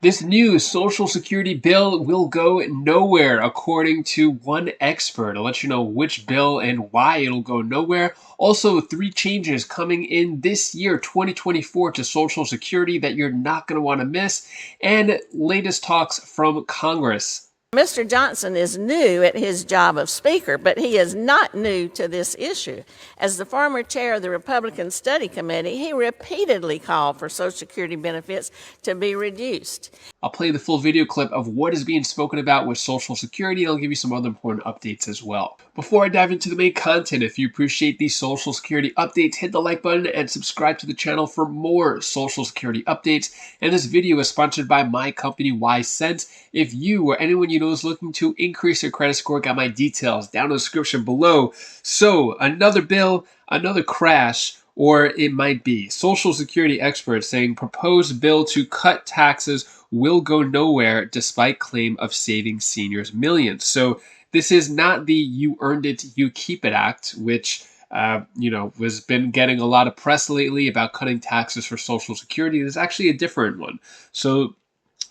This new Social Security bill will go nowhere, according to one expert. I'll let you know which bill and why it'll go nowhere. Also, three changes coming in this year, 2024, to Social Security that you're not going to want to miss, and latest talks from Congress. Mr. Johnson is new at his job of Speaker, but he is not new to this issue. As the former chair of the Republican Study Committee, he repeatedly called for Social Security benefits to be reduced. I'll play the full video clip of what is being spoken about with Social Security, and I'll give you some other important updates as well. Before I dive into the main content, if you appreciate these Social Security updates, hit the like button and subscribe to the channel for more Social Security updates. And this video is sponsored by my company, WiseSense. If you or anyone you know is looking to increase your credit score, got my details down in the description below. So, another bill, another crash, or it might be Social Security experts saying proposed bill to cut taxes will go nowhere despite claim of saving seniors millions. So this is not the "you earned it, you keep it" act, which has been getting a lot of press lately about cutting taxes for Social Security. There's actually a different one. So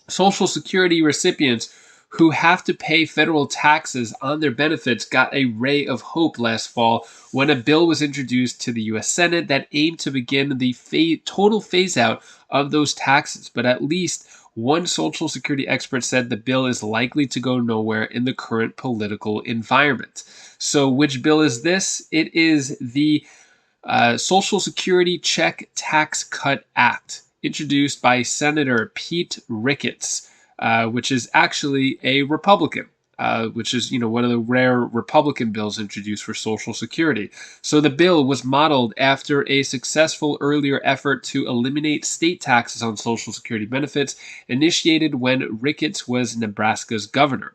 Social Security recipients who have to pay federal taxes on their benefits got a ray of hope last fall when a bill was introduced to the U.S. Senate that aimed to begin the total phase out of those taxes. But at least one Social Security expert said the bill is likely to go nowhere in the current political environment. So, which bill is this? It is the Social Security Check Tax Cut Act, introduced by Senator Pete Ricketts, which is actually a Republican. Which is, one of the rare Republican bills introduced for Social Security. So the bill was modeled after a successful earlier effort to eliminate state taxes on Social Security benefits initiated when Ricketts was Nebraska's governor,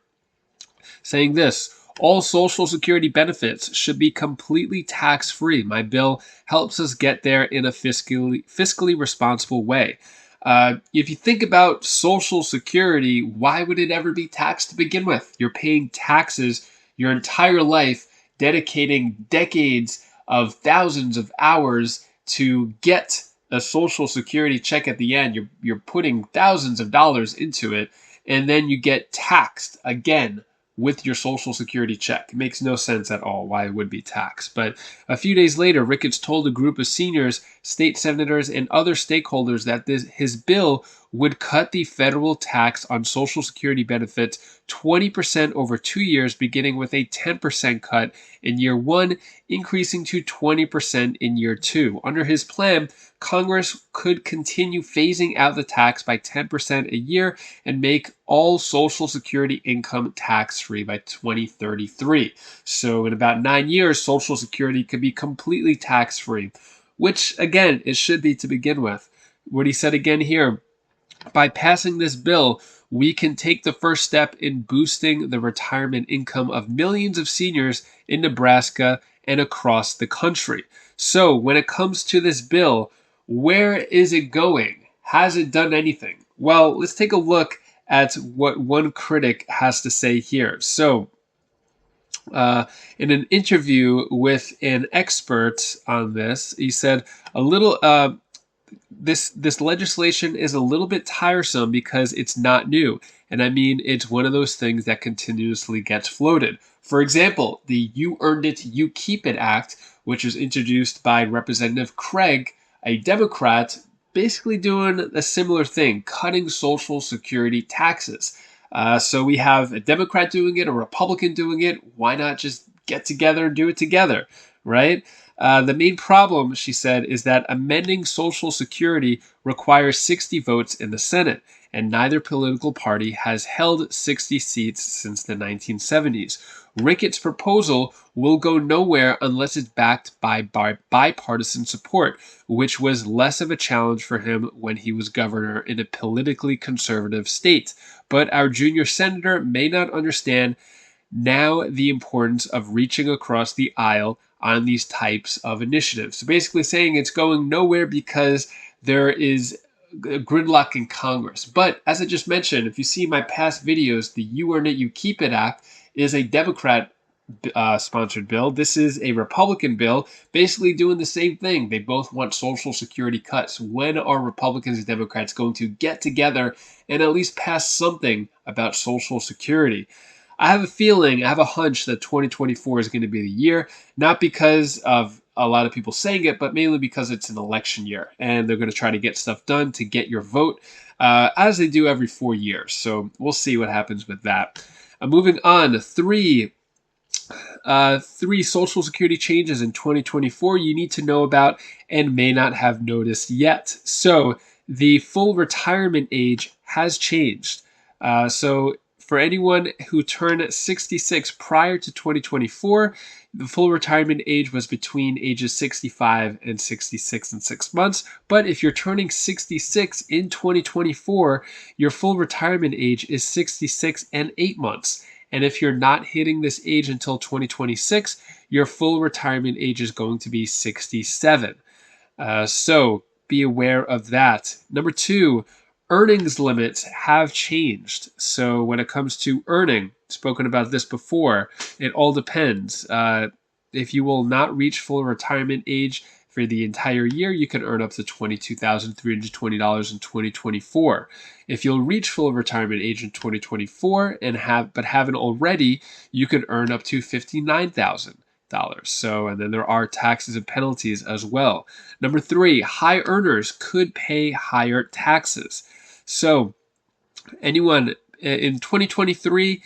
saying this: all Social Security benefits should be completely tax-free. My bill helps us get there in a fiscally responsible way. If you think about Social Security, why would it ever be taxed to begin with? You're paying taxes your entire life, dedicating decades of thousands of hours to get a Social Security check at the end. You're putting thousands of dollars into it, and then you get taxed again with your Social Security check. It makes no sense at all why it would be taxed. But a few days later, Ricketts told a group of seniors, state senators, and other stakeholders that his bill would cut the federal tax on Social Security benefits 20% over 2 years, beginning with a 10% cut in year one, increasing to 20% in year two. Under his plan, Congress could continue phasing out the tax by 10% a year and make all Social Security income tax-free by 2033. So in about 9 years, Social Security could be completely tax-free, which, again, it should be to begin with. What he said again here: by passing this bill, we can take the first step in boosting the retirement income of millions of seniors in Nebraska and across the country. So, when it comes to this bill, where is it going? Has it done anything? Well, let's take a look at what one critic has to say here. So, in an interview with an expert on this, he said this legislation is a little bit tiresome because it's not new. And I mean, it's one of those things that continuously gets floated. For example, the "You Earned It, You Keep It" Act, which was introduced by Representative Craig, a Democrat, basically doing a similar thing, cutting Social Security taxes. So we have a Democrat doing it, a Republican doing it. Why not just get together and do it together, right? The main problem, she said, is that amending Social Security requires 60 votes in the Senate, and neither political party has held 60 seats since the 1970s. Ricketts' proposal will go nowhere unless it's backed by bipartisan support, which was less of a challenge for him when he was governor in a politically conservative state. But our junior senator may not understand now the importance of reaching across the aisle on these types of initiatives. So basically saying it's going nowhere because there is gridlock in Congress. But as I just mentioned, if you see my past videos, the "You Earn It, You Keep It" Act is a Democrat sponsored bill. This is a Republican bill basically doing the same thing. They both want Social Security cuts. When are Republicans and Democrats going to get together and at least pass something about Social Security? I have a feeling, I have a hunch that 2024 is going to be the year, not because of a lot of people saying it, but mainly because it's an election year and they're going to try to get stuff done to get your vote, as they do every 4 years. So we'll see what happens with that. Moving on, three Social Security changes in 2024 you need to know about and may not have noticed yet. So the full retirement age has changed. So for anyone who turned 66 prior to 2024, the full retirement age was between ages 65 and 66 and 6 months. But if you're turning 66 in 2024, your full retirement age is 66 and 8 months. And if you're not hitting this age until 2026, your full retirement age is going to be 67. So be aware of that. Number two, earnings limits have changed. So when it comes to earning, spoken about this before, it all depends. If you will not reach full retirement age for the entire year, you can earn up to $22,320 in 2024. If you'll reach full retirement age in 2024 but haven't already, you can earn up to $59,000. So, and then there are taxes and penalties as well. Number three, high earners could pay higher taxes. So, anyone in 2023,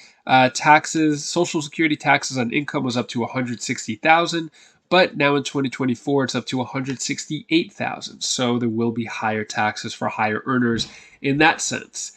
Social Security taxes on income was up to $160,000. But now in 2024, it's up to $168,000. So there will be higher taxes for higher earners in that sense.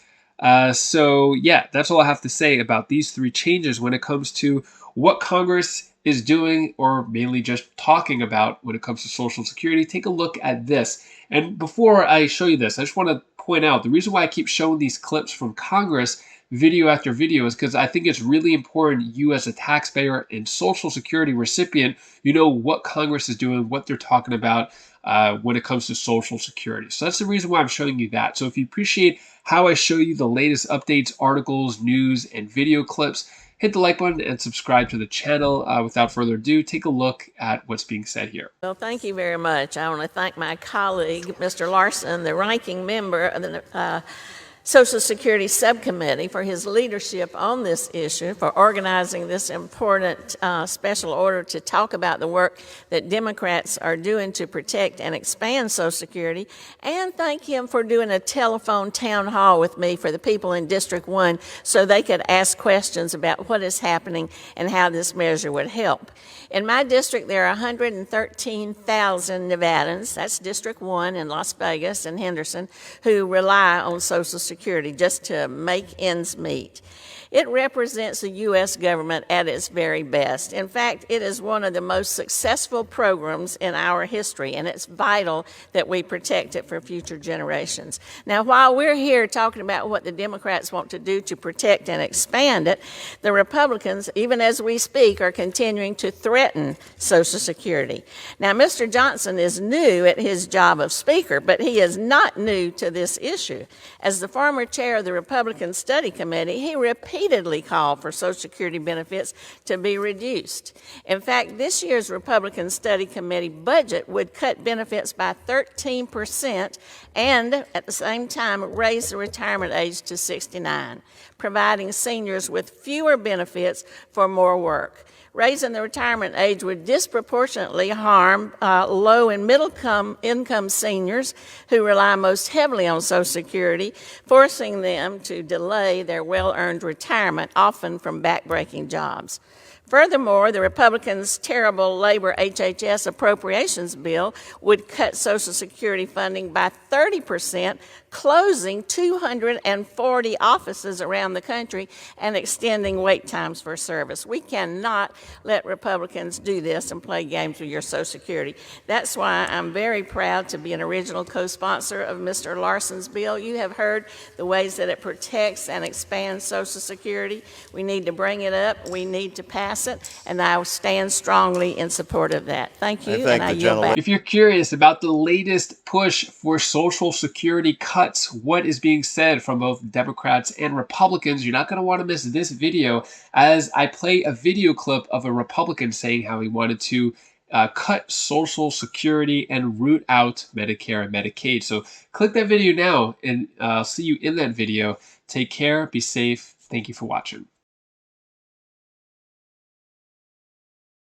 So yeah, that's all I have to say about these three changes when it comes to what Congress is doing, or mainly just talking about when it comes to Social Security. Take a look at this. And before I show you this, I just want to point out the reason why I keep showing these clips from Congress video after video is because I think it's really important you as a taxpayer and Social Security recipient, you know what Congress is doing, what they're talking about when it comes to Social Security. So that's the reason why I'm showing you that. So if you appreciate how I show you the latest updates, articles, news, and video clips, hit the like button and subscribe to the channel. Without further ado, take a look at what's being said here. Well, thank you very much. I want to thank my colleague, Mr. Larson, the ranking member of the Social Security Subcommittee, for his leadership on this issue, for organizing this important special order to talk about the work that Democrats are doing to protect and expand Social Security, and thank him for doing a telephone town hall with me for the people in District 1 so they could ask questions about what is happening and how this measure would help. In my district, there are 113,000 Nevadans, that's District 1 in Las Vegas and Henderson, who rely on Social Security just to make ends meet. It represents the U.S. government at its very best. In fact, it is one of the most successful programs in our history, and it's vital that we protect it for future generations. Now, while we're here talking about what the Democrats want to do to protect and expand it, the Republicans, even as we speak, are continuing to threaten Social Security. Now, Mr. Johnson is new at his job of Speaker, but he is not new to this issue. As the former chair of the Republican Study Committee, he repeatedly called for Social Security benefits to be reduced. In fact, this year's Republican Study Committee budget would cut benefits by 13% and, at the same time, raise the retirement age to 69, providing seniors with fewer benefits for more work. Raising the retirement age would disproportionately harm low and middle income seniors who rely most heavily on Social Security, forcing them to delay their well-earned retirement, often from backbreaking jobs. Furthermore, the Republicans' terrible labor HHS appropriations bill would cut Social Security funding by 30%, closing 240 offices around the country and extending wait times for service. We cannot let Republicans do this and play games with your Social Security. That's why I'm very proud to be an original co-sponsor of Mr. Larson's bill. You have heard the ways that it protects and expands Social Security. We need to bring it up. We need to pass pass it, and I stand strongly in support of that. Thank you, thank and I the yield back. If you're curious about the latest push for Social Security cuts, what is being said from both Democrats and Republicans, you're not going to want to miss this video, as I play a video clip of a Republican saying how he wanted to cut Social Security and root out Medicare and Medicaid. So click that video now, and I'll see you in that video. Take care, be safe. Thank you for watching.